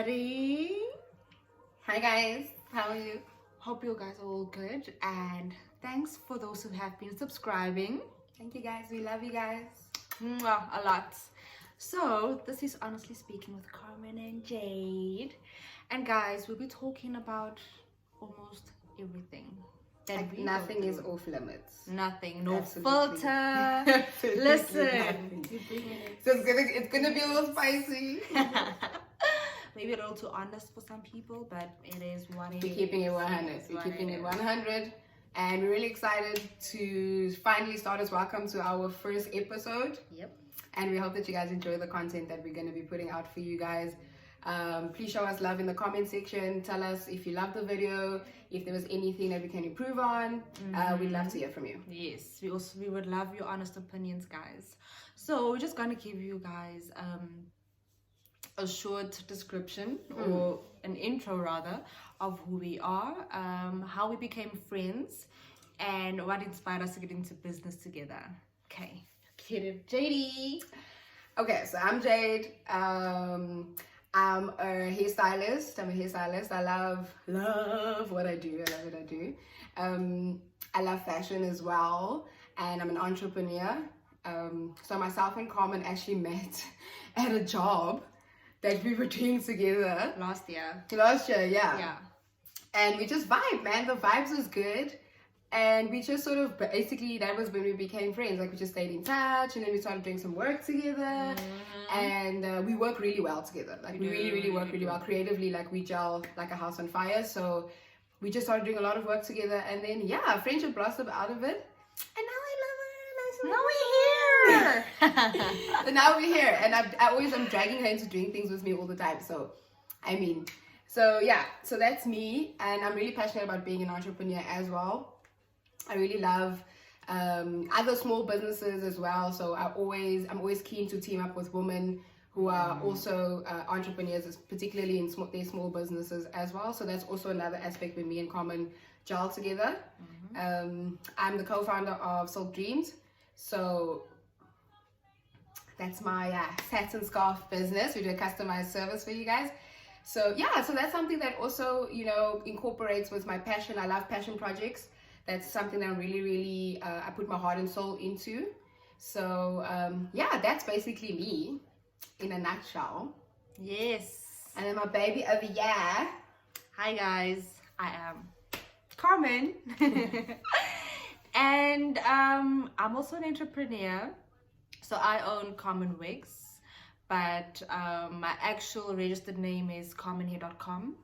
everybody. Hi guys, how are you? Hope you guys are all good, and thanks for those who have been subscribing. Thank you guys, we love you guys. Mwah, a lot. So this is Honestly Speaking with Carmen and Jade, and guys, we'll be talking about almost everything. Like nothing is off limits. Nothing, no Absolutely. filter. Absolutely Listen, nothing. So it's gonna be a little spicy. maybe a little too honest for some people, but it is what it We're is. keeping it 100. We're keeping it 100, and we're really excited to finally start as welcome to our first episode. Yep. And we hope that you guys enjoy the content that we're going to be putting out for you guys. Please show us love in the comment section. Tell us if you love the video, if there was anything that we can improve on. We'd love to hear from you. Yes, we would love your honest opinions, guys. So we're just gonna give you guys a short description or an intro rather of who we are, how we became friends, and what inspired us to get into business together. Okay, get it, JD. Okay, so I'm Jade. I'm a hairstylist. I love what I do. I love fashion as well, and I'm an entrepreneur. So myself and Carmen actually met at a job that we were doing together Last year. Yeah. And we just vibe, man. The vibes was good. And we just sort of, basically, that was when we became friends. Like, we just stayed in touch, and then we started doing some work together. And we work really well together. Like, we really work really well. Creatively, like, we gel like a house on fire. So we just started doing a lot of work together. And then, yeah, friendship blossomed out of it. And now I love her. Now we're here. And now we're here. And I'm dragging her into doing things with me all the time. So, yeah. So that's me. And I'm really passionate about being an entrepreneur as well. I really love other small businesses as well. So I'm always keen to team up with women who are also entrepreneurs, particularly in their small businesses as well. So that's also another aspect when me and Carmen gel together. I'm the co-founder of Silk Dreams. So that's my satin scarf business. We do a customized service for you guys. So yeah, so that's something that also, incorporates with my passion. I love passion projects. That's something that I'm really, I put my heart and soul into. So, yeah, that's basically me in a nutshell. Yes. And then my baby over here. Hi, guys. I am Carmen. And I'm also an entrepreneur. So I own Carmen Wigs. But my actual registered name is carmenhair.com.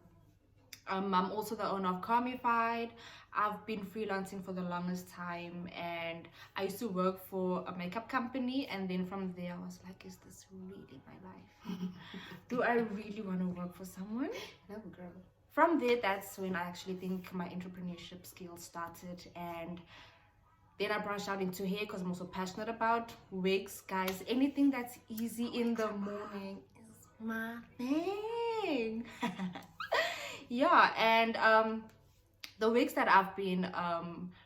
I'm also the owner of Carmified. I've been freelancing for the longest time, and I used to work for a makeup company, and then from there I was like, is this really my life? Do I really want to work for someone? No, girl. From there, that's when I actually think my entrepreneurship skills started, and then I branched out into hair because I'm also passionate about wigs. Guys, anything that's easy in the morning is my thing. Yeah, and the wigs that I've been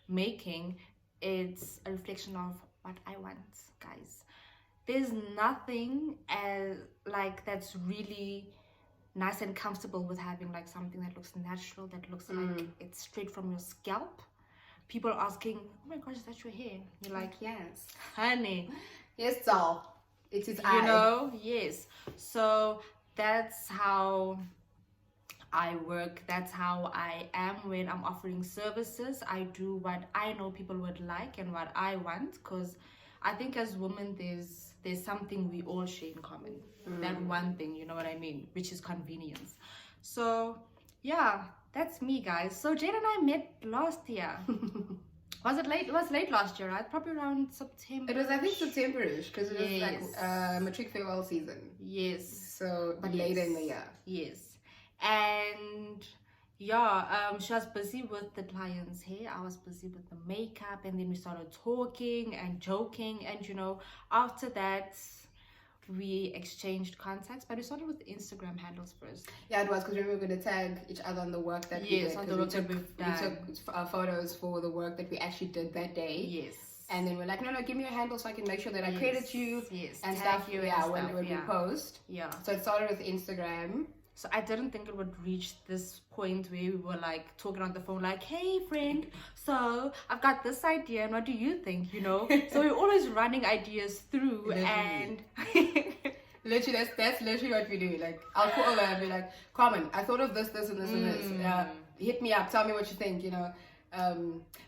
making, it's a reflection of what I want, guys. There's nothing that's really nice and comfortable with having like something that looks natural, that looks like it's straight from your scalp. People are asking, oh my gosh, is that your hair? You're like, yes, honey. Yes, doll. It is Yes. So that's how I work. That's how I am when I'm offering services. I do what I know people would like and what I want, because I think as women there's something we all share in common. That one thing, you know what I mean, which is convenience. So yeah, that's me, guys. So Jade and I met last year. Was it late? It was late last year, right? Probably around September. It was, I think, September-ish, because it was like matric farewell season. Yes. So, but later in the year. Yes. And yeah, she was busy with the client's hair. I was busy with the makeup, and then we started talking and joking. And after that, we exchanged contacts, but we started with Instagram handles first. Yeah, it was because we were going to tag each other on the work that we did. Yes, on the work that we've done. We took photos for the work that we actually did that day. Yes. And then we're like, no, give me your handle so I can make sure that I credit you. Yes. And tag stuff. you Yeah, and when stuff, we post. Yeah. So it started with Instagram. So I didn't think it would reach this point where we were like talking on the phone, like, hey friend, so I've got this idea and what do you think, you know? So we're always running ideas through. Literally. And Literally, that's literally what we do. Like, I'll call her and be like, Carmen, I thought of this, this, and this, and this. Hit me up, tell me what you think, you know.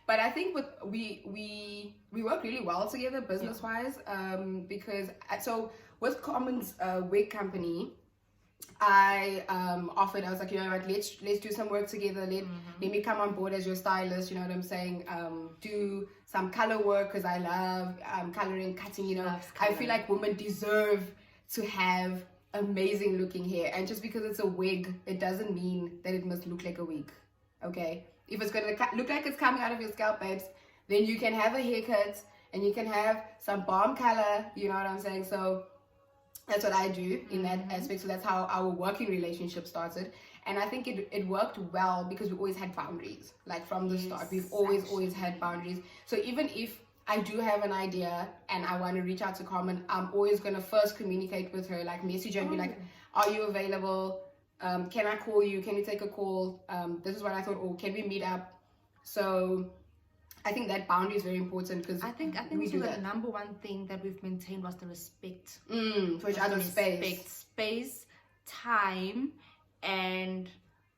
But I think with we work really well together business wise, because so with Carmen's wig company, I offered, I was like, you know what, let's do some work together. Let me come on board as your stylist, you know what I'm saying? Do some color work because I love coloring, cutting, you know. I feel like women deserve to have amazing looking hair, and just because it's a wig, it doesn't mean that it must look like a wig. Okay, if it's gonna look like it's coming out of your scalp, babes, then you can have a haircut and you can have some balm color, you know what I'm saying? So that's what I do in that aspect. So that's how our working relationship started, and I think it worked well because we always had boundaries. Like from the start, we've always had boundaries. So even if I do have an idea and I want to reach out to Carmen, I'm always gonna first communicate with her, like message her and be like, are you available? Can I call you? Can you take a call? This is what I thought, or can we meet up? So I think that boundary is very important because I think we also do the that. number one thing that we've maintained was the respect. For each other's Space, time, and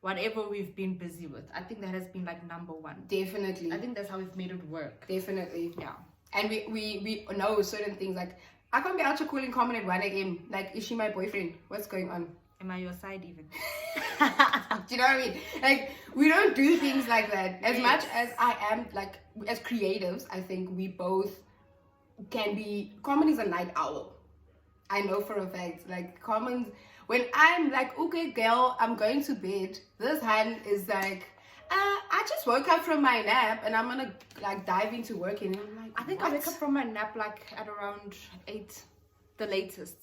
whatever we've been busy with. I think that has been like number one. Definitely. I think that's how we've made it work. Definitely. Yeah. And we know certain things, like I can't be out here calling Carmen at 1 a.m. Like, is she my boyfriend? What's going on? Am I your side even? Do you know what I mean? Like, we don't do things like that. As much as I am, like, as creatives, I think we both can be. Carmen is a night owl. I know for a fact. Like, Carmen's, when I'm like, okay, girl, I'm going to bed, this hand is like, I just woke up from my nap and I'm gonna like dive into working. And I'm like, I think I wake up from my nap like at around 8, the latest.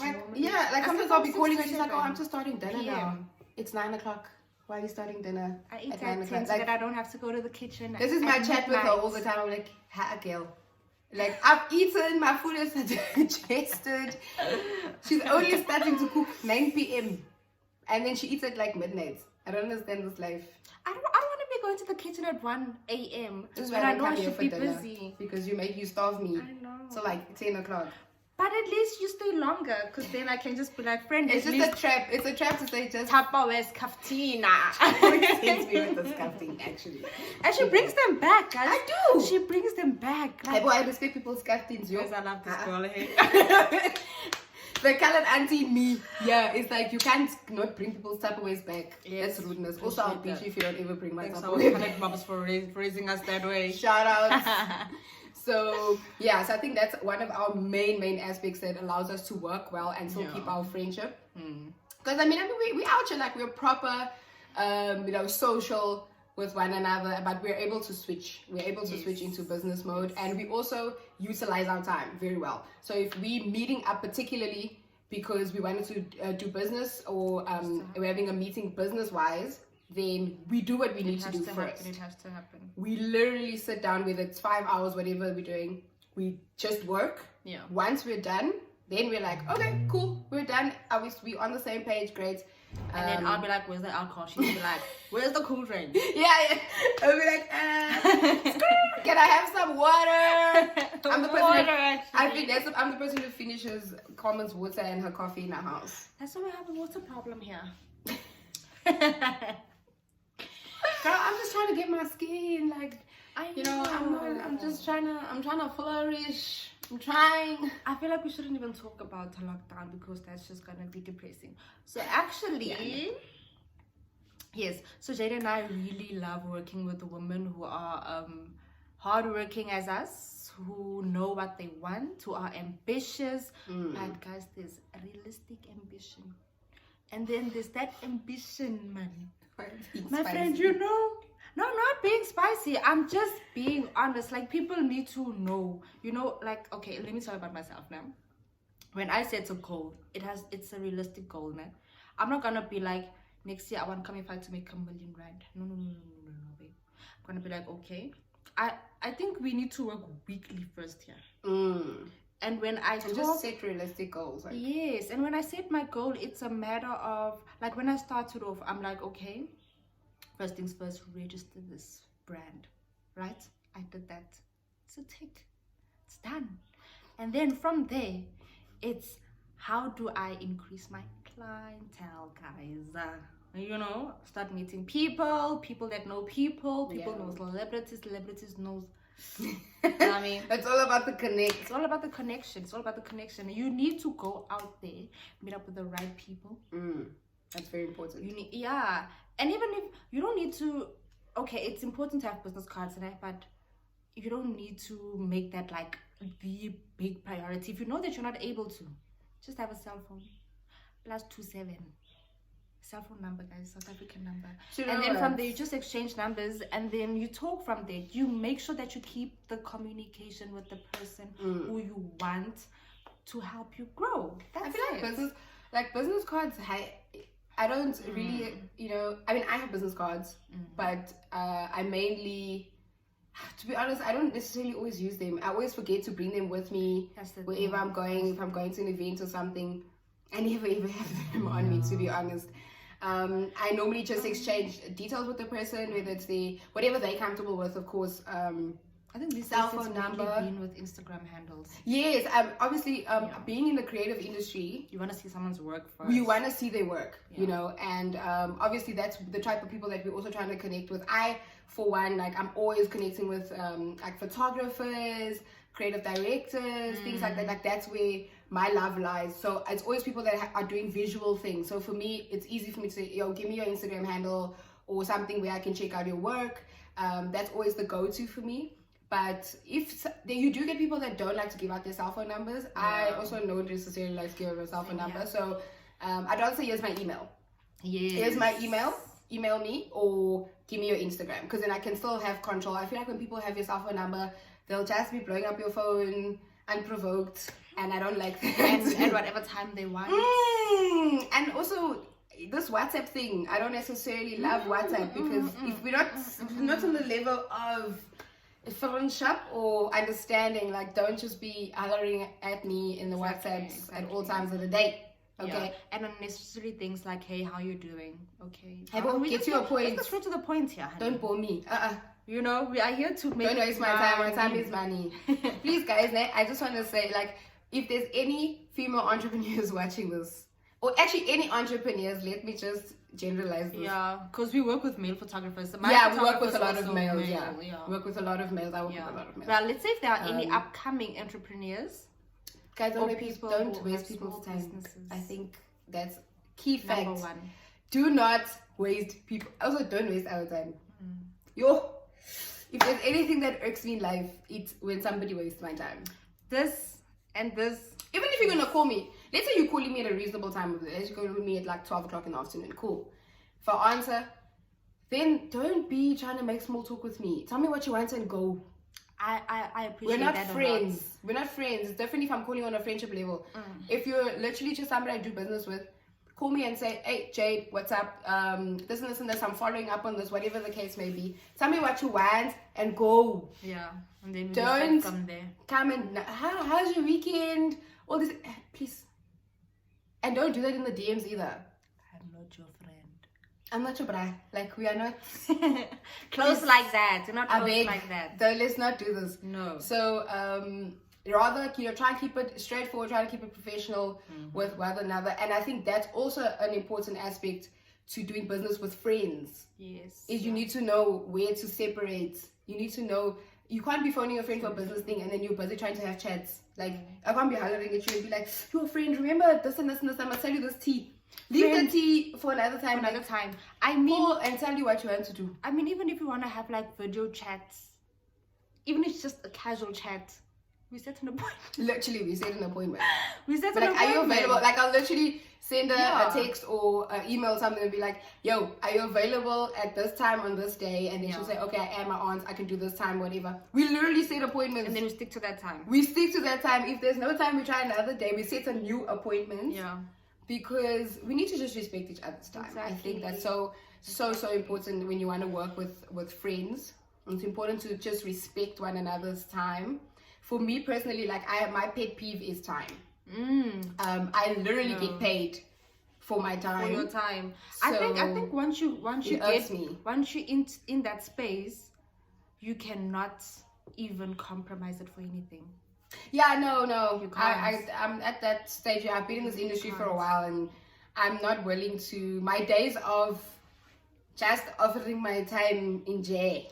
Like, yeah, like sometimes I'll be calling her. She's like, oh, I'm just starting dinner now. It's 9 o'clock. Why are you starting dinner? I eat at 10 9 so o'clock? Like, that I don't have to go to the kitchen. this is my chat with her all the time. I'm like, hi, girl. Like, I've eaten, my food is digested. She's only starting to cook 9 p.m. And then she eats at like midnight. I don't understand this life. I don't want to be going to the kitchen at 1 a.m. This is when why I I know come I here should for be dinner. busy. Because you starve me. I know. So like 10 o'clock. But at least you stay longer, because then I can just be like, friend, It's at just least a trap. It's a trap to say just Tupperware's kaftina. sends me with disgusting actually. And she brings them back, guys. I do. She brings them back. I respect people's scaftings, yo. Guys, I love this girl. Hey. The colored auntie in me. Yeah, it's like you can't not bring people's Tupperwares back. Yes, that's rudeness. Also, I'll beat you if you don't ever bring my Thanks our Tupperware colored moms for raising us that way. Shout out. So yeah, so I think that's one of our main aspects that allows us to work well and still keep our friendship. Because I mean we out here like we're proper, social with one another, but we're able to switch. We're able to switch into business mode, and we also utilize our time very well. So if we meeting up particularly because we wanted to do business, or we're having a meeting business wise, then we do what we need to do first. It has to happen. We literally sit down, whether it's 5 hours, whatever we're doing, we just work. Yeah. Once we're done, then we're like, okay, cool, we're done. We're on the same page, great. And then I'll be like, where's the alcohol? She'll be like, where's the cool drink? Yeah. I'll be like, can I have some water? I'm the person. I think I'm the person who finishes Carmen's water and her coffee in our house. That's why we have a water problem here. Girl, I'm just trying to get my skin, like, I'm trying to flourish. I'm trying. I feel like we shouldn't even talk about the lockdown because that's just gonna be depressing. So actually, yes. So Jade and I really love working with women who are hardworking as us, who know what they want, who are ambitious. But guys, there's a realistic ambition, and then there's that ambition, man. My friend, no, not being spicy. I'm just being honest. Like, people need to know, like, okay, let me tell you about myself now. When I set a goal, it's a realistic goal, man. I'm not gonna be like, next year I want Kamify to make R1 million. No, babe. I'm gonna be like, okay, I think we need to work weekly first here. And when I talk, just set realistic goals. Like. yes, and when I set my goal, it's a matter of like when I started off, I'm like, okay, first things first, register this brand, right? I did that. It's a tick. It's done. And then from there, it's how do I increase my clientele, guys? You know, start meeting people that know people know celebrities knows. I mean, it's all about the connect. It's all about the connection. It's all about the connection. You need to go out there, meet up with the right people. That's very important. You need, yeah. And even if you don't need to, okay, it's important to have business cards, right? But you don't need to make that like the big priority. If you know that you're not able to, just have a cell phone. +27. Cell phone number, guys, South African number. And then from there you just exchange numbers, and then you talk from there. You make sure that you keep the communication with the person who you want to help you grow. That's I feel like business cards, I don't really, you know, I mean, I have business cards, but I mainly, to be honest, I don't necessarily always use them. I always forget to bring them with me wherever I'm going. If I'm going to an event or something, I never ever have them on me, to be honest. I normally just exchange details with the person, whether it's whatever they're comfortable with, of course. I think this cell phone number. Been with Instagram handles. Yes, obviously, being in the creative industry, you want to see someone's work first. You want to see their work, you know, and obviously that's the type of people that we're also trying to connect with. For one, like I'm always connecting with like photographers, creative directors, things like that. Like that's where my love lies. So it's always people that are doing visual things. So for me, it's easy for me to say, yo, give me your Instagram handle or something where I can check out your work. That's always the go-to for me. But if you do get people that don't like to give out their cell phone numbers, I also don't necessarily like to give out a cell phone number. So I'd rather say here's my email. Here's my email. Email me or give me your Instagram, because then I can still have control. I feel like when people have your cell phone number, they'll just be blowing up your phone unprovoked, and I don't like that. And whatever time they want. And also this WhatsApp thing, I don't necessarily love WhatsApp, because if we're not on the level of friendship or understanding, like don't just be hollering at me in the WhatsApps at all times of the day. Okay, and unnecessary things like, hey, how you doing? Okay, hey, but get to a point. Let's go to the point here, honey. Don't bore me. You know, we are here to make. Don't waste my time. My time is money. Please, guys, I just want to say, like, if there's any female entrepreneurs watching this, or actually any entrepreneurs, let me just generalize this. Yeah, because we work with male photographers. We work with a lot of males. We work with a lot of males. I work with a lot of males. Well, let's say if there are any upcoming entrepreneurs. Guys, don't waste people's time. Businesses. I think that's key fact. Number one. Do not waste people. Also, don't waste our time. Yo, if there's anything that irks me in life, it's when somebody wastes my time. This and this. Even if you're gonna call me, let's say you're calling me at a reasonable time of the day. Let's go with me at like 12 o'clock in the afternoon. Cool. If I answer, then don't be trying to make small talk with me. Tell me what you want and go. I appreciate that. We're not friends. We're not friends. It's different if I'm calling on a friendship level. If you're literally just somebody I do business with, call me and say, hey, Jade, what's up? This and this and this. I'm following up on this, whatever the case may be. Tell me what you want and go. Yeah. And then we don't from there. Come and, how's your weekend? All this, please. And don't do that in the DMs either. I'm not your friend. I'm not your bra. Like, we are not close like that. You're not close like that. Let's not do this. No. So, rather, try and keep it straightforward, try to keep it professional with one another. And I think that's also an important aspect to doing business with friends. Yes. Is you need to know where to separate. You need to know, you can't be phoning your friend for a business thing and then you're busy trying to have chats. Like, I can't be hollering at you and be like, your friend, remember this and this and this, I'm going to tell you this tea. Leave the tea for another time. I mean, call and tell you what you want to do. I mean, even if you want to have like video chats, even if it's just a casual chat, we set an appointment. Literally, we set an appointment. We set an appointment. Are you available? Like, I'll literally send a text or an email or something and be like, yo, are you available at this time on this day? And then she'll say, okay, I am my aunt, I can do this time, whatever. We literally set appointments. And then we stick to that time. If there's no time, we try another day. We set a new appointment. Yeah. Because we need to just respect each other's time. Exactly. I think that's so important when you want to work with friends. It's important to just respect one another's time. for me personally, like my pet peeve is time. Mm. I literally get paid for my time. For your time. So I think once you irks me. once you in that space, you cannot even compromise it for anything. Yeah, no. You can't. I'm at that stage. Yeah, I've been in this industry for a while, and I'm not willing to. My days of just offering my time in jail.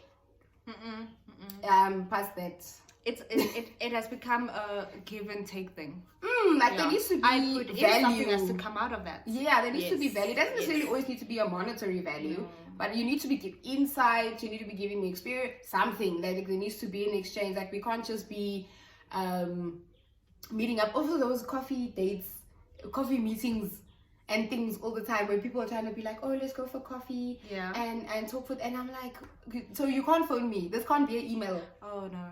Past that. It has become a give and take thing. Like there needs to be something value. has to come out of that. Yeah, there needs to be value. It doesn't necessarily always need to be a monetary value, but you need to be giving insight. You need to be giving me experience, something. Like there needs to be an exchange. Like we can't just be meeting up. Also, those coffee dates, coffee meetings, and things all the time where people are trying to be like, oh, let's go for coffee, and talk for. And I'm like, so you can't phone me. This can't be an email. Oh no.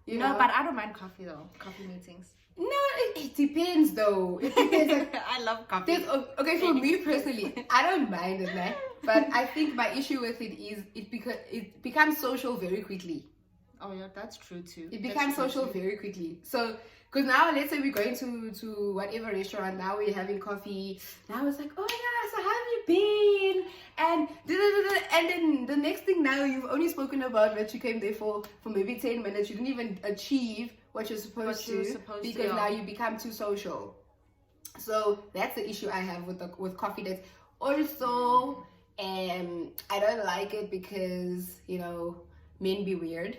You no, know? but I don't mind coffee though. Coffee meetings. No, it depends though. It depends. Like, I love coffee. Okay, for me personally, I don't mind it, man. But I think my issue with it is it becomes social very quickly. Oh yeah, that's true too. It becomes social very quickly. So, because now let's say we're going to whatever restaurant. Now we're having coffee. Now it's like, oh yeah, so how have you been? And then the next thing now you've only spoken about what you came there for maybe 10 minutes. You didn't even achieve what you're supposed to because now you become too social. So that's the issue I have with coffee dates. Also, I don't like it because men be weird.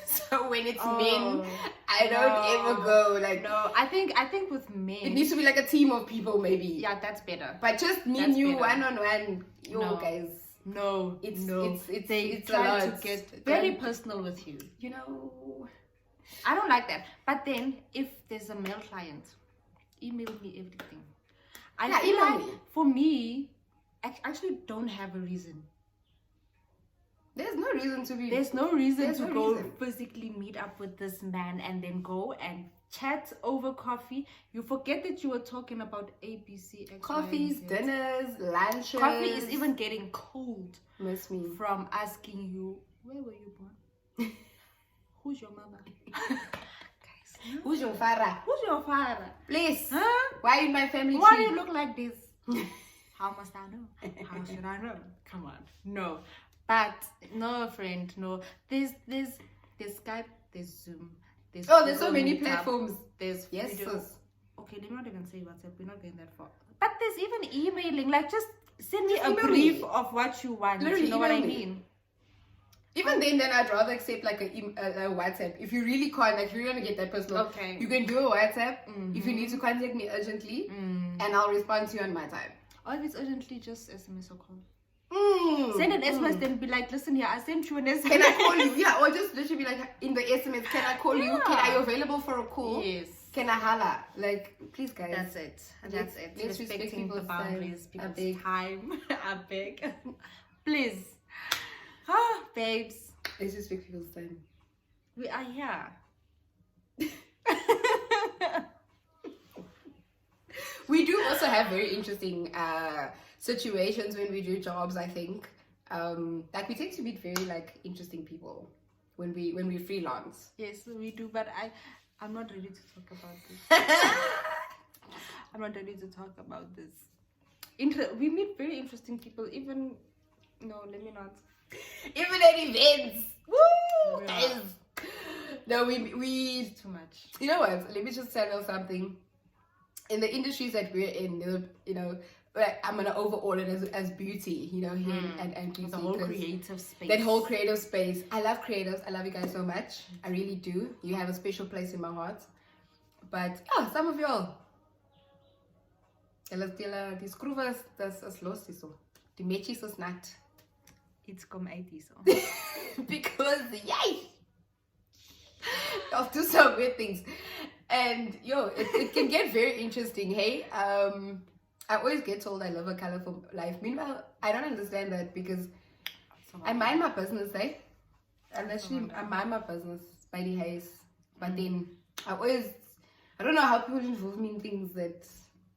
So when it's men, I don't ever go like. No, I think with men it needs to be like a team of people, maybe. Yeah, that's better. But just me and you one on one, guys. No, it's try to get very personal with you. I don't like that. But then if there's a male client, email me everything. I feel like for me, I actually don't have a reason. There's no reason to be. There's no reason to go physically meet up with this man and then go and chat over coffee. You forget that you were talking about ABC. Coffees, dinners, lunches. Coffee is even getting cold. Miss me. From asking you, where were you born? Who's your mother? Guys, who's your father? Who's your father? Please. Huh? Why in my family? Why do you look like this? How must I know? How should I know? Come on. No. But no, friend, no. There's Skype, there's Zoom, there's so many platforms. There's video. Okay, let me not even say WhatsApp. We're not going that far. But there's even emailing. Like, just send me a brief of what you want. Literally, you know what I mean? Even then I'd rather accept like a WhatsApp. If you really can't, like, if you're gonna get that personal, okay, you can do a WhatsApp. If you need to contact me urgently, and I'll respond to you on my time. Or if it's urgently, just SMS or call. Send an SMS, then be like, listen here, I sent you an SMS. Can I call you? Yeah, or just literally be like in the SMS, can I call you? Are you available for a call? Yes. Can I holla? Like, please, guys. That's it. That's it. Let's respect people's boundaries, time. people's time. I beg. Please. Babes. Let's respect people's time. We are here. We do also have very interesting situations when we do jobs, I think. Like we tend to meet very like interesting people when we freelance. Yes, we do, but I'm not ready to talk about this. I'm not ready to talk about this. We meet very interesting people, even let me not. Even at events. Woo! Yeah. No, we it's too much. You know what? Let me just tell you something. In the industries that we're in, like, I'm gonna overall it as beauty, here and beauty. The whole creative space. That whole creative space. I love creatives. I love you guys so much. I really do. You have a special place in my heart. But some of y'all. Die skroeven is los so. Die matches is not. It's come 80 so. Because yay! I'll do some weird things. And it can get very interesting, hey? I always get told I live a colorful life. Meanwhile, I don't understand that because I mind my business, eh? I mind my business by the haze. But then I don't know how people involve me in things that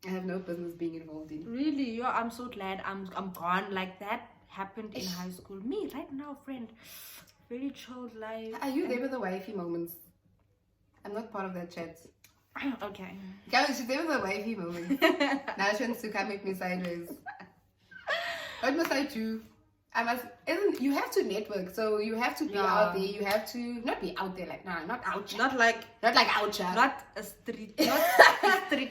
I have no business being involved in. Really? I'm so glad I'm gone. Like that happened in high school. Me right now, friend. Very chilled life. Are you there with the wifey moments? I'm not part of that chat. Okay. Guys, she's there with a wavy moment. Now she wants to come at me sideways. What must I do? You have to network, so you have to be out there. You have to not be out there like not ouch. Not like oucha. Not a street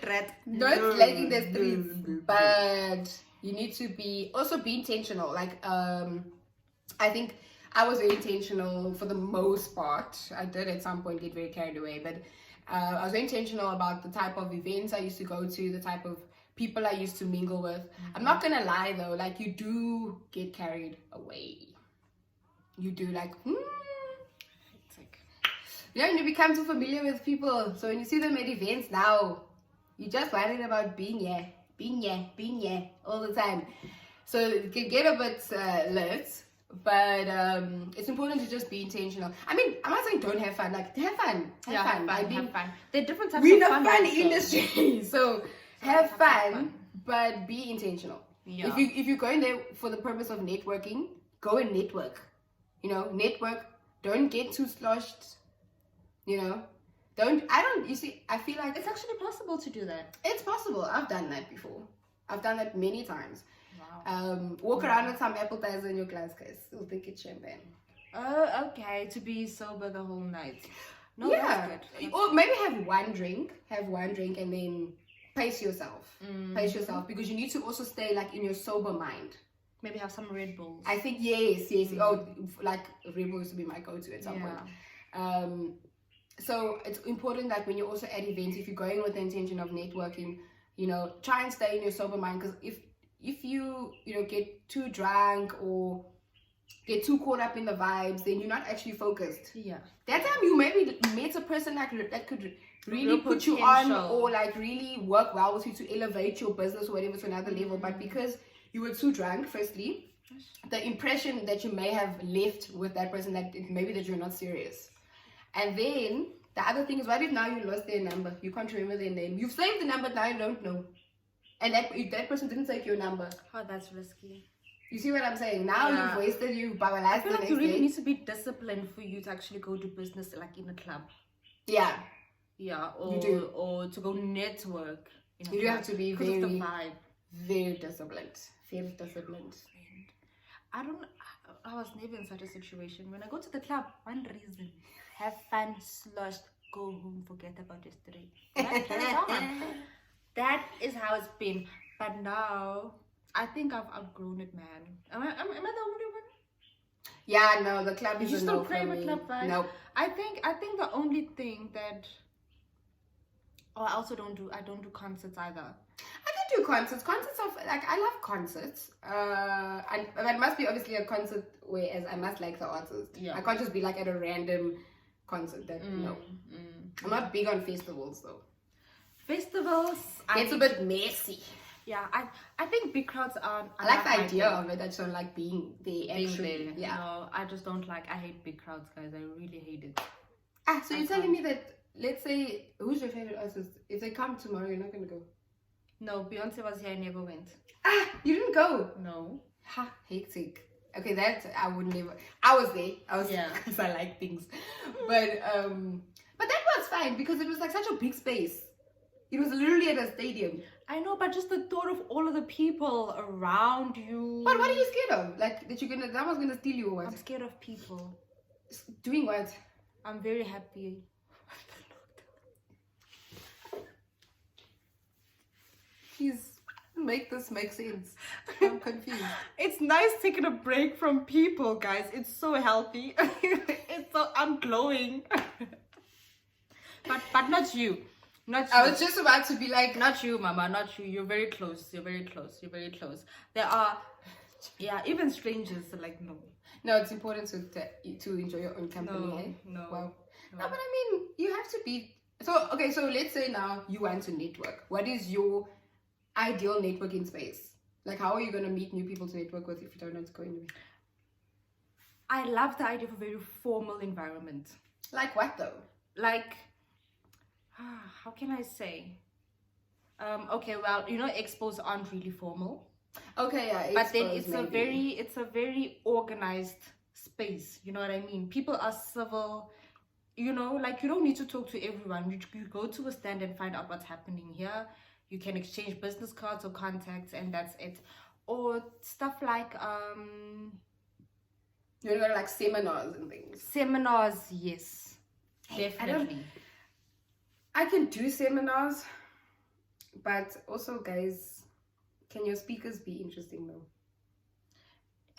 rat. Not liking the streets, but you need to be intentional. Like I think I was very intentional for the most part. I did at some point get very carried away, but I was very intentional about the type of events I used to go to, the type of people I used to mingle with. I'm not gonna lie though, like you do get carried away. You do like, it's like, you become too familiar with people. So when you see them at events now, you just worried about being here all the time. So it can get a bit lit, but it's important to just be intentional. I mean, I'm not saying don't have fun. Like have fun. Have fun. There are different types we're of in fun. a fun industry, so have fun, but be intentional. Yeah. If you're going there for the purpose of networking, go and network. Network. Don't get too sloshed. I feel like It's actually possible to do that. it's possible. I've done that before. I've done that many times. Wow. Walk around with some appetizer in your glass case. You'll think it's champagne. Oh, okay. To be sober the whole night. No, Yeah. that's good. Or maybe have one drink and then pace yourself. Pace yourself, because you need to also stay like in your sober mind. Maybe have some Red Bulls. I think yes. Oh, like Red Bull used to be my go-to at some point. So it's important that when you're also at events, if you're going with the intention of networking, try and stay in your sober mind, because if you get too drunk or get too caught up in the vibes, then you're not actually focused. Yeah. That time you maybe met a person that could really Real put you on, potential. or like really work well with you to elevate your business or whatever to another level. But because you were too drunk, firstly, the impression that you may have left with that person, that you're not serious. And then the other thing is, what if now you lost their number? You can't remember their name. You've saved the number, now you don't know. And that person didn't take your number. Oh, that's risky. You see what I'm saying? Now you've wasted, you I babalized feel the like next you really day. need to be disciplined for you to actually go to business, like in a club. Yeah. Yeah, or You do. or to go network. You do have to be because of the very, vibe. very disciplined. Very disciplined. I was never in such a situation. When I go to the club, one reason: have fun, sloshed, go home, forget about yesterday. That is how it's been. But now, I think I've outgrown it, man. Am I the only one? Yeah, no, the club is You a still no for crave a me. club vibe? Nope. I think the only thing that, I also don't do concerts either. I can do concerts. Concerts of like, I love concerts. And it must be obviously a concert whereas I must like the artist. Yeah. I can't just be like at a random concert. No. I'm not big on festivals though. Festivals, It's a bit messy. Yeah, I think big crowds are. I like the idea of it. I just don't like being there Being actually. there. Yeah. No, I just don't like. I hate big crowds, guys. I really hate it. So you're telling me that, let's say, who's your favorite artist? If they come tomorrow, you're not gonna go. No, Beyonce was here. I never went. You didn't go. No. Ha, hectic. Okay, that I would never. I was there. Yeah. Because I like things, but that was fine because it was like such a big space. It was literally at a stadium. I know, but just the thought of all of the people around you. But what are you scared of? Like that someone's gonna steal you or what? I'm scared of people. Doing what? I'm very happy. Please make this make sense. I'm confused. It's nice taking a break from people, guys. It's so healthy. I'm glowing. but not you. Not you. I was just about to be like, Not you, Mama, not you. You're very close. You're very close. There are, even strangers are like, no. no, it's important to enjoy your own company. Eh? No. Wow. No, but I mean, you have to be. So, okay, so let's say now you want to network. What is your ideal networking space? Like, how are you going to meet new people to network with if you don't know to go anywhere? I love the idea of a very formal environment. Like what though? Like, how can I say? Okay, well, expos aren't really formal. Okay, yeah. But then expos it's a very organized space. You know what I mean? People are civil. you know, like, you don't need to talk to everyone. You go to a stand and find out what's happening here. You can exchange business cards or contacts, and that's it. Or stuff like you know, like seminars and things. Seminars, yes, definitely. I can do seminars, but also, guys, can your speakers be interesting though?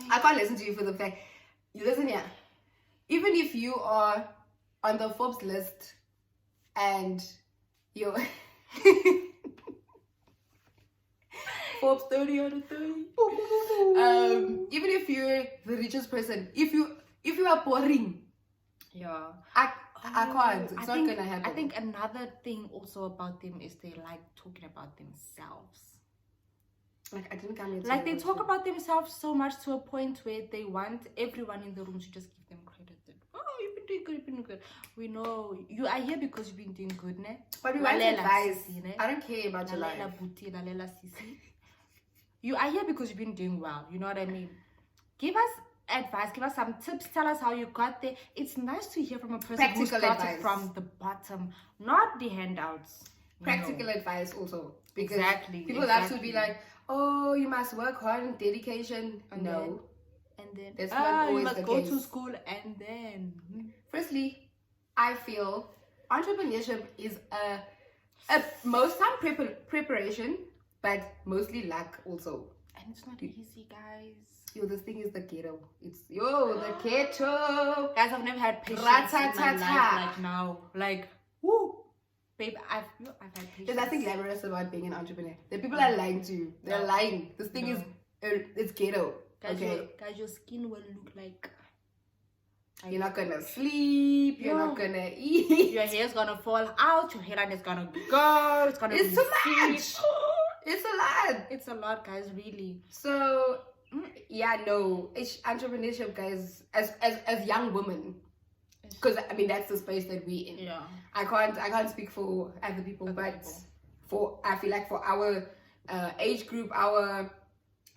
I can't listen to you for the fact. You listen here. Even if you are on the Forbes list and you're Forbes 30 out of 30. Even if you're the richest person, if you are boring, yeah, I can't. It's not gonna happen. I think another thing also about them is they like talking about themselves. Like, I didn't come here to like, they talk about themselves so much to a point where they want everyone in the room to just give them credit. Oh, you've been doing good, you've been doing good. We know you are here because you've been doing good, ne? But we want advice. I don't care about your life. You are here because you've been doing well. You know what I mean? Give us advice, give us some tips, tell us how you got there. It's nice to hear from a person who started from the bottom, not the handouts. Practical advice also. Because people love to be like, oh, you must work hard and dedication. And then that's not always you must the go case. to school and then. Firstly, I feel entrepreneurship is a most time preparation, but mostly luck also. And it's not easy, guys. Yo, this thing is the ghetto. It's the ghetto. Guys, I've never had patience in my life like now. Like, woo. Babe, I've had patience. There's nothing glamorous about being an entrepreneur. The people are lying to you. They're lying. This thing is, it's ghetto. Guys, okay? Guys, your skin will look like... You're not gonna sleep. You're not gonna eat. Your hair's gonna fall out. Your hairline is gonna go. It's gonna be too much. It's a lot. It's a lot, guys, really. So, yeah, no. It's entrepreneurship, guys, as young women. Because, I mean, that's the space that we're in. Yeah. I can't speak for other people, I feel like for our age group, our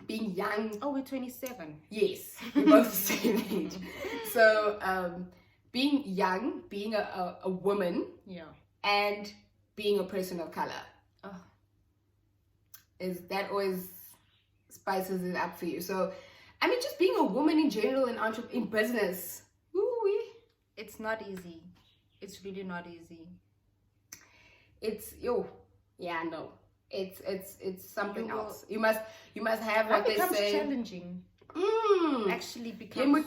being young. Oh, we're 27. Yes, we're both the same age. So, being young, being a woman, and being a person of color, is that always spices it up for you. So, I mean, just being a woman in general in business. It's not easy. It's really not easy. It's something else. You must have what they say. Challenging. Actually becomes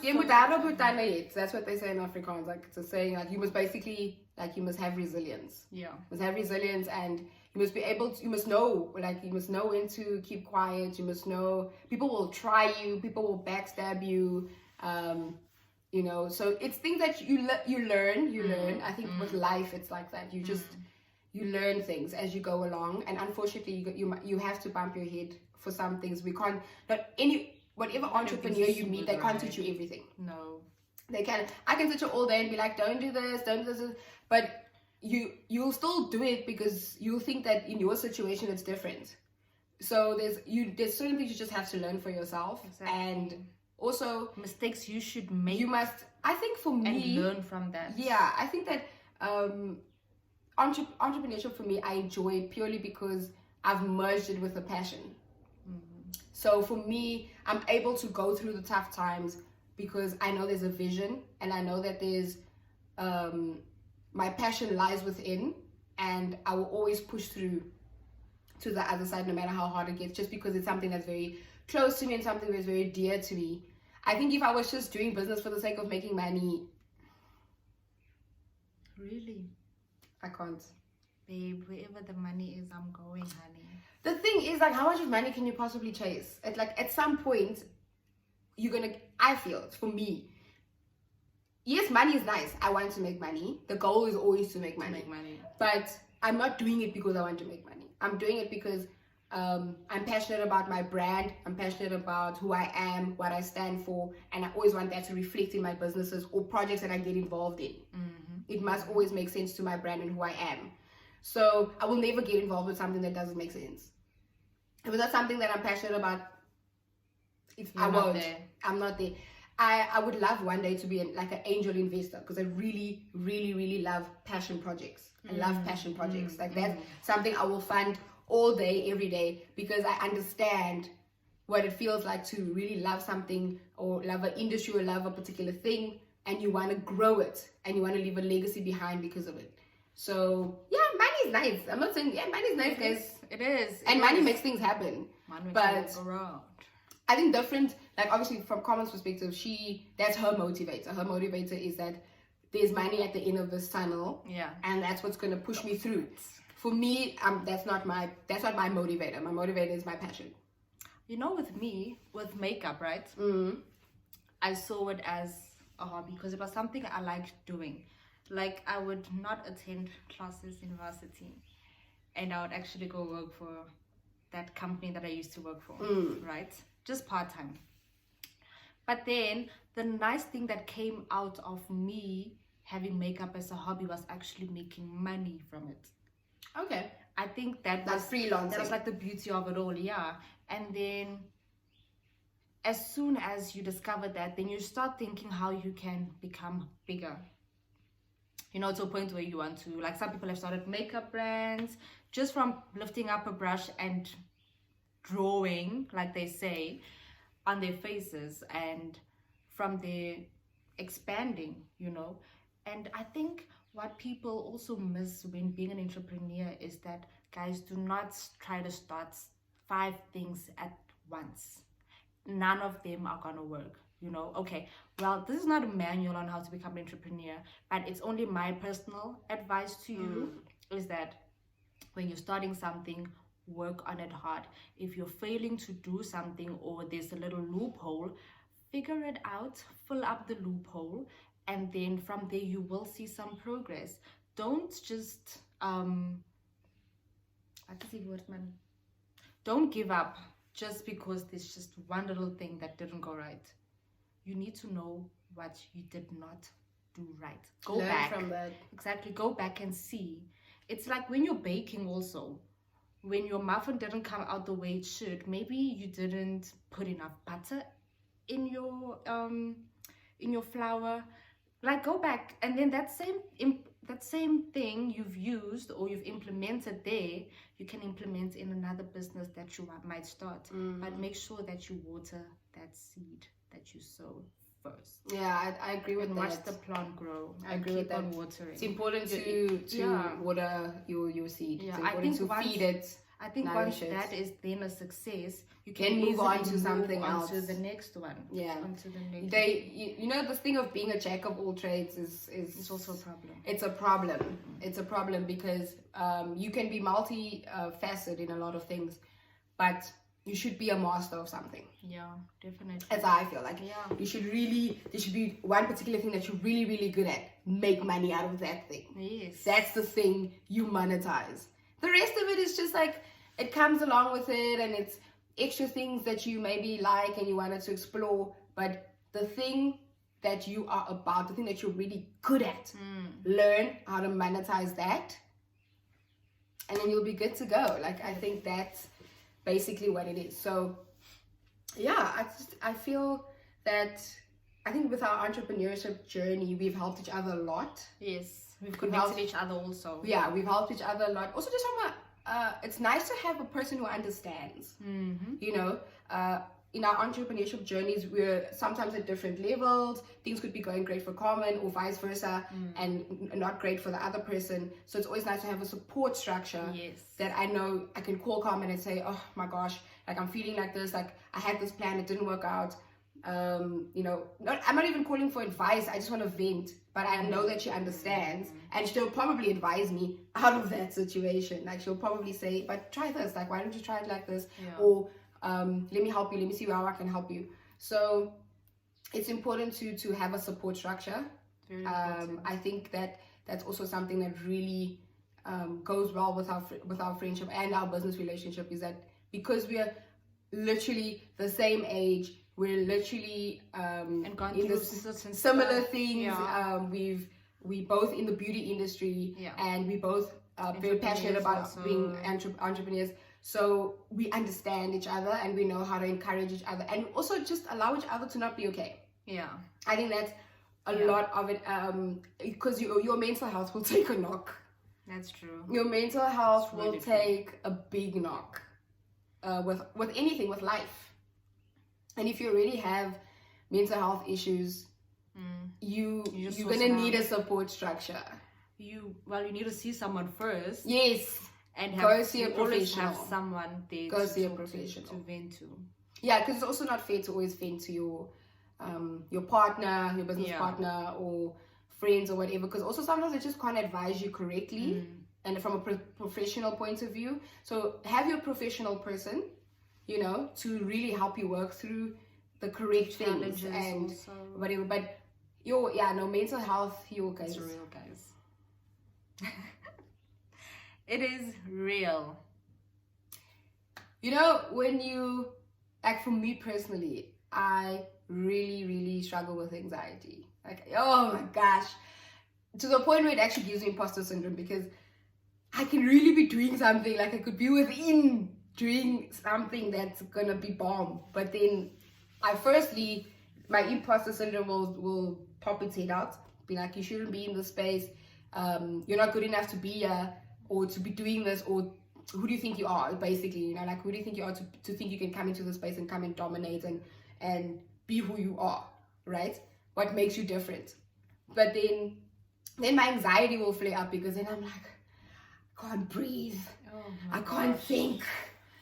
that's what they say in Afrikaans. Like, it's a saying, like, you must basically, like, you must have resilience. Yeah. You must have resilience, and you must be able to, you must know when to keep quiet. You must know people will try you, people will backstab you. You know, so it's things that you learn. I think with life, it's like that. You just, you learn things as you go along. And unfortunately, you have to bump your head for some things. Whatever entrepreneur you meet, they can't teach you everything. No. They can. I can sit you all day and be like, don't do this, don't do this. But you'll still do it because you think that in your situation, it's different. So there's certain things you just have to learn for yourself. Exactly. And also mistakes you should make. You must, I think for me, and learn from that. Yeah, I think that entrepreneurship for me, I enjoy purely because I've merged it with a passion. So for me, I'm able to go through the tough times because I know there's a vision, and I know that there's my passion lies within, and I will always push through to the other side no matter how hard it gets, just because it's something that's very close to me and something that's very dear to me. I think if I was just doing business for the sake of making money, really, I can't. Babe, wherever the money is, I'm going, honey. The thing is, like, how much of money can you possibly chase? At some point, I feel, for me, yes, money is nice. I want to make money. The goal is always to make money. But I'm not doing it because I want to make money. I'm doing it because I'm passionate about my brand. I'm passionate about who I am, what I stand for, and I always want that to reflect in my businesses or projects that I get involved in. It must always make sense to my brand and who I am. So I will never get involved with something that doesn't make sense. If it's not something that I'm passionate about, I'm not there. I would love one day to be like an angel investor, because I really, really, really love passion projects. I love passion projects. Like that's something I will fund all day, every day, because I understand what it feels like to really love something, or love an industry, or love a particular thing, and you want to grow it, and you want to leave a legacy behind because of it. So yeah, money is nice. I'm not saying money is nice, guys. It is. And money makes things happen. Money but makes things go around. I think different, like obviously from Carmen's perspective, that's her motivator. Her motivator is that there's money at the end of this tunnel. Yeah. And that's what's going to push me through. For me, that's not my motivator. My motivator is my passion. You know, with me, with makeup, right? I saw it as a hobby because it was something I liked doing. Like, I would not attend classes in university, and I would actually go work for that company that I used to work for, right? Just part-time. But then the nice thing that came out of me having makeup as a hobby was actually making money from it. Okay. I think that's freelancing. That was like the beauty of it all, yeah. And then as soon as you discover that, then you start thinking how you can become bigger. You know, to a point where you want to, like some people have started makeup brands just from lifting up a brush and drawing, like they say, on their faces, and from there expanding, you know. And I think what people also miss when being an entrepreneur is that, guys, do not try to start 5 things at once. None of them are gonna work, you know. Okay, well, this is not a manual on how to become an entrepreneur, but it's only my personal advice to you, is that when you're starting something, work on it hard. If you're failing to do something, or there's a little loophole, figure it out, fill up the loophole, and then from there you will see some progress. Don't just don't give up just because there's just one little thing that didn't go right. You need to know what you did not do right. Go back from that. Exactly, go back and see. It's like when you're baking also. When your muffin didn't come out the way it should, maybe you didn't put enough butter in your flour. Like, go back, and then that same thing you've used or you've implemented there, you can implement in another business that you might start. But make sure that you water that seed that you sow first. Yeah, I agree with that. Watch the plant grow. I agree with that. Watering. It's important to water your seed. Yeah, it's important to feed it. I think once that is then a success, you can then move on to something else. To the next one. Yeah. Onto the next. You know, this thing of being a jack of all trades is it's also a problem. It's a problem. It's a problem because you can be multi-faceted in a lot of things, but you should be a master of something. Yeah, definitely. That's how I feel. Like, there should be one particular thing that you're really, really good at. Make money out of that thing. Yes. That's the thing you monetize. The rest of it is just like, it comes along with it, and it's extra things that you maybe like and you wanted to explore. But the thing that you are about, the thing that you're really good at, learn how to monetize that, and then you'll be good to go. Like, I think that's basically what it is. So yeah, I feel that, I think with our entrepreneurship journey, we've helped each other a lot. Yes, we've connected each other also. Yeah, we've helped each other a lot. Also, just from it's nice to have a person who understands. You know, in our entrepreneurship journeys, we're sometimes at different levels. Things could be going great for Carmen or vice versa, and not great for the other person. So it's always nice to have a support structure. Yes. That I know I can call Carmen and say, oh my gosh, like I'm feeling like this, like I had this plan, it didn't work out. You know, I'm not even calling for advice, I just want to vent, but I know that she understands, and she'll probably advise me out of that situation. Like, she'll probably say, but try this, like, why don't you try it like this? Or let me help you, let me see how I can help you. So it's important to have a support structure. I think that's also something that really goes well with our friendship and our business relationship, is that because we are literally the same age, we're literally and gone through similar things. We both in the beauty industry, and we both are very passionate about being entrepreneurs. So we understand each other, and we know how to encourage each other, and also just allow each other to not be okay. Yeah. I think that's a lot of it, because your mental health will take a knock. That's true. Your mental health Really will take a big knock, with anything, with life. And if you already have mental health issues, you're gonna need a support structure. You need to see someone first. Yes. And go see a always professional. have someone there go to see a professional. to vent to. Yeah, because it's also not fair to always vent to your partner, your business partner, or friends or whatever. Because also sometimes they just can't advise you correctly, and from a professional point of view. So have your professional person, to really help you work through the correct things and also. Whatever. But mental health, guys. It's real, guys. It is real. When you, like, for me personally, I really, really struggle with anxiety. Like, oh my gosh. To the point where it actually gives me imposter syndrome, because I can really be doing something, like I could be within doing something that's gonna be bomb. But then my imposter syndrome will pop its head out, be like, you shouldn't be in this space, you're not good enough to be here, or to be doing this, or who do you think you are, basically, like, who do you think you are to think you can come into the space and come and dominate and be who you are, right? What makes you different? But then my anxiety will flare up, because then I'm like, I can't breathe, I can't think.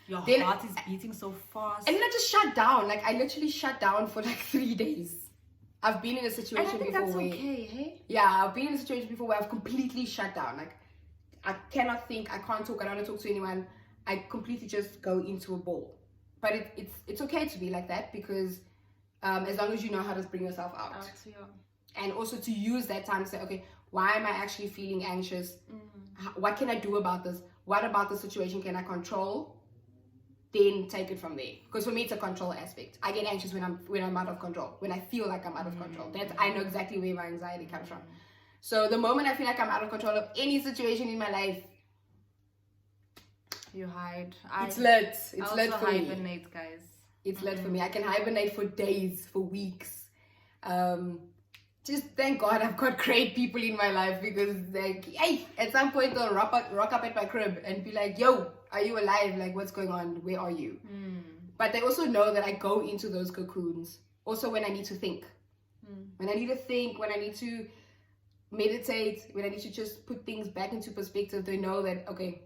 Your heart is beating so fast. And then I just shut down. Like, I literally shut down for like 3 days. I've been in a situation and I think before that's where, okay, hey? Yeah, I've been in a situation before where I've completely shut down. Like, I cannot think, I can't talk, I don't want to talk to anyone. I completely just go into a ball. But it's okay to be like that, because as long as you know how to bring yourself out. And also to use that time to say, okay, why am I actually feeling anxious? What can I do about this? What about the situation can I control? Then take it from there. Because for me, it's a control aspect. I get anxious when I'm out of control. When I feel like I'm out of control. I know exactly where my anxiety comes from. So the moment I feel like I'm out of control of any situation in my life, you hide. It's lit. It's I lit also for me. hibernate, guys. It's lit for me. I can hibernate for days, for weeks. Just thank God I've got great people in my life, because hey, at some point they'll rock up at my crib and be like, yo, are you alive? Like, what's going on? Where are you? But they also know that I go into those cocoons also when I need to think. When I need to think, when I need to meditate, when I need to just put things back into perspective, they know that, okay,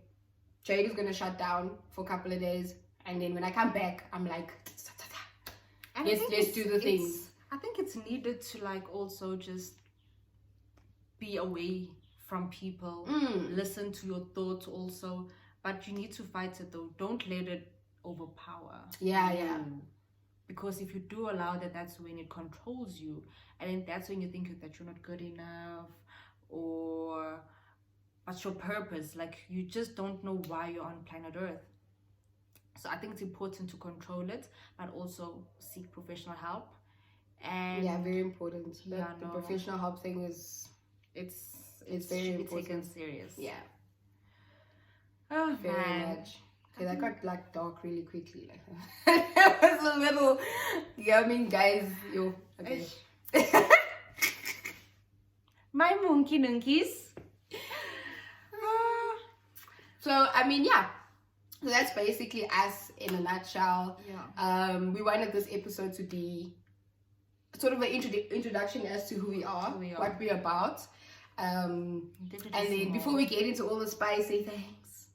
Jade is going to shut down for a couple of days. And then when I come back, I'm like, let's do the things. I think it's needed to, like, also just be away from people, listen to your thoughts also, but you need to fight it though. Don't let it overpower you. Because if you do allow that, that's when it controls you, and then that's when you think that you're not good enough, or what's your purpose. Like, you just don't know why you're on planet Earth. So I think it's important to control it, but also seek professional help. And very important. The professional help thing is it's very important. Taken serious. Oh, very much. Okay, that got like dark really quickly. Like that was a little. Yeah, I mean, guys, okay. My monkey nunkies. So I mean, so that's basically us in a nutshell. We wanted this episode to be sort of an introduction as to who we are, what we're about, and then before we get into all the spicy things,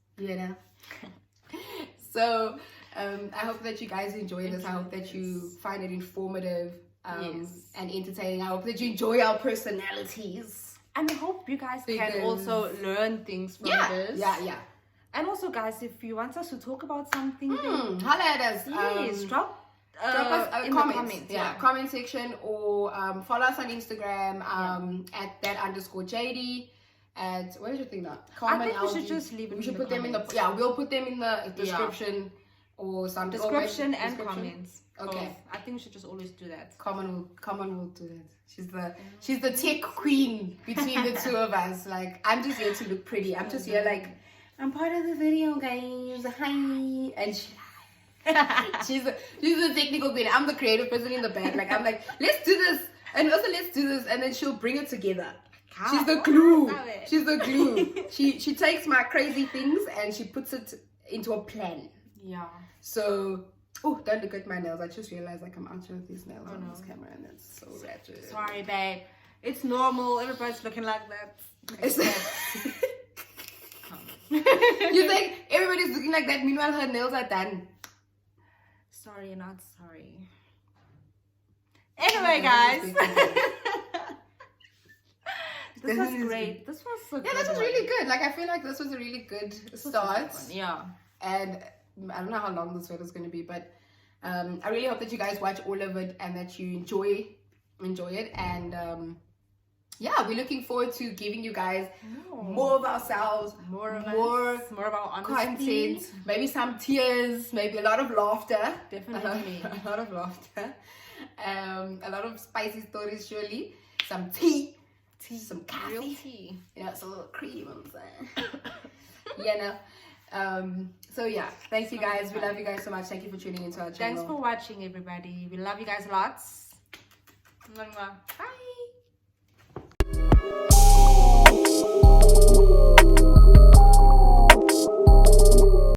So I hope that you guys enjoy this. I hope that you find it informative and entertaining. I hope that you enjoy our personalities, and I hope you guys can also learn things from this. And also, guys, if you want us to talk about something, holla at us. Drop us a in comment. the comments. Comment section, or follow us on Instagram at that_JD. At what is your thing now? I think we should just leave it. We should put them in the we'll put them in the description or some description and comments. Okay. I think we should just always do that. Carmen will do that. She's the tech queen between the two of us. Like, I'm just here to look pretty. I'm just here like, I'm part of the video, guys. Hi. And she's the technical queen. I'm the creative person in the back. Like I'm like, let's do this, and also let's do this, and then she'll bring it together. She's the glue. She's the glue. She takes my crazy things and she puts it into a plan. Yeah. So, oh, don't look at my nails. I just realized like I'm out here with these nails on this camera, and it's so ratchet. Sorry, babe. It's normal. Everybody's looking like that. You think everybody's looking like that? Meanwhile, her nails are done. Sorry, not sorry. Anyway, guys. This was great. This was so good. Yeah, this was really good. Like, I feel like this was a really good start. Yeah. And I don't know how long this video is going to be, but I really hope that you guys watch all of it and that you enjoy it. And yeah, we're looking forward to giving you guys more of ourselves, more of our honesty, content, maybe some tears, maybe a lot of laughter. Definitely. A lot of laughter. A lot of spicy stories, surely. Some tea, some coffee. Real tea. You know, it's a little cream on the Yeah, no. So yeah, thanks you guys. We love you guys so much. Thank you for tuning into our channel. Thanks for watching, everybody. We love you guys lots. Bye.